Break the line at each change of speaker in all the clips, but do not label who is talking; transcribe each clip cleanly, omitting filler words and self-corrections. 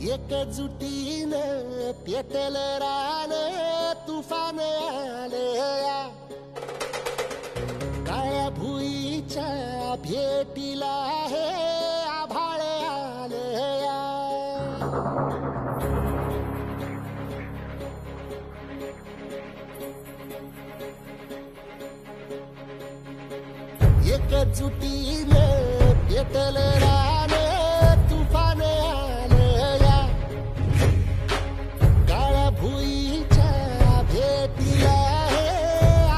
एकजुटीनं पेटल रान तुफान आलया काळ्या भुईच्या भेटीला हे आभाळ आलया एकजुटीनं पेटल रान तुफान आलया काळ्या भुईच्या भेटीला हे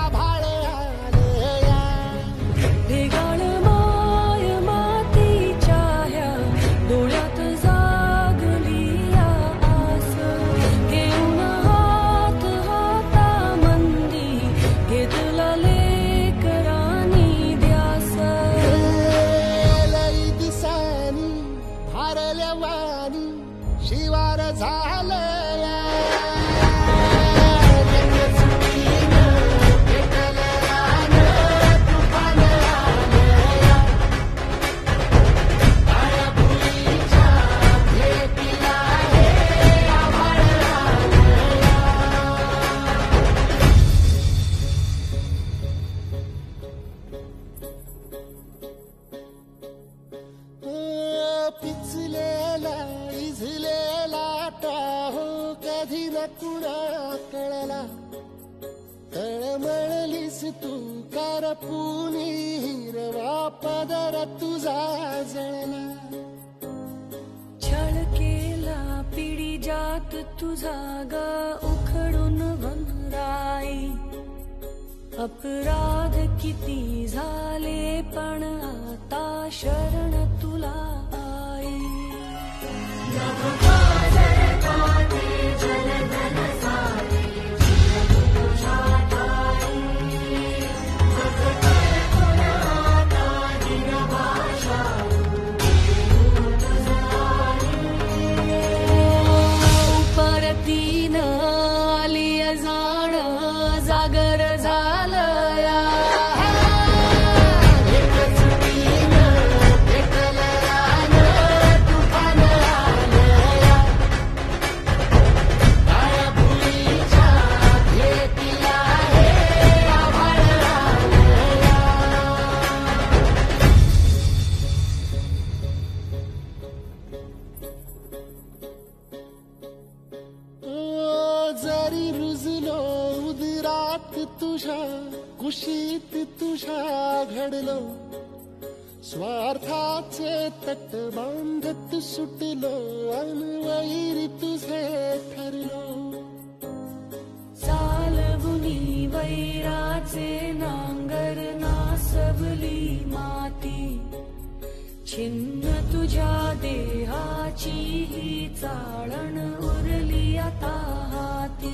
आभाळ आलया
ढेगाळ माय मातीच्या ह्या डोळ्यात जागली आस घेऊन हात हातामंदी घेतला लेकरांनी ध्यास
लई दिसानी भारल्या वाणी शिवार झालया पिचलेला इझलेला टाहो कधी न कुणा कळला तळमळलीस तू करपुनी हिरवा पदर तुझा जळला
छळ केला पिढी जात तुझा ग उखडून वनराई अपराध किती झाले पण आता शरण तुला आई परतीन आली जाण जागर झालया
जरी रुजलो उदरात तुझ्या कुशीत तुझ्या घडलो स्वार्थाचे तट बांधत सुटलो अनवैरी तुझे ठरलो
चालवुनी वैराचे नांगर नासवली माती छिन्न तुझ्या देहाची ही चाळण उरली आता हाती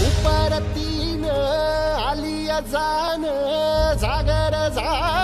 उपरतीन आली जाण जागर झालया